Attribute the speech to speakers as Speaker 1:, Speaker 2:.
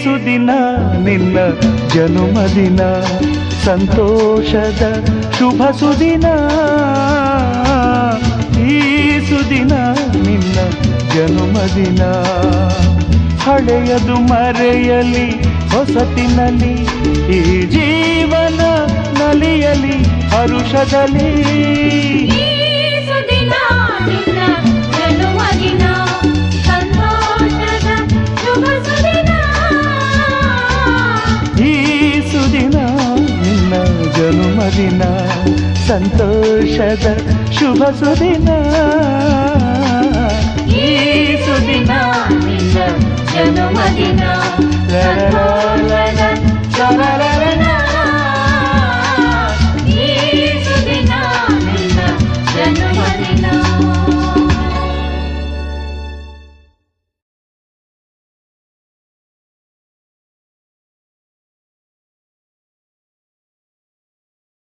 Speaker 1: ಸುದಿನ ನಿನ್ನ ಜನುಮದಿನ ಸಂತೋಷದ ಶುಭ ಸುದಿನ ಈ ಸುದಿನ ನಿನ್ನ ಜನುಮದಿನ ಹಳೆಯದು ಮರೆಯಲಿ ಹೊಸತಿನಲ್ಲಿ ಈ ಜೀವನ ನಲಿಯಲಿ ಹರುಷದಲ್ಲಿ ಈ ಸುದಿನ ನಿನ್ನ ಜನುಮದಿನ ಸಂತೋಷದ ಶುಭ ಸುದಿನ
Speaker 2: ಈ ಸುದಿನ ನಿನ್ನ ಜನುಮದಿನ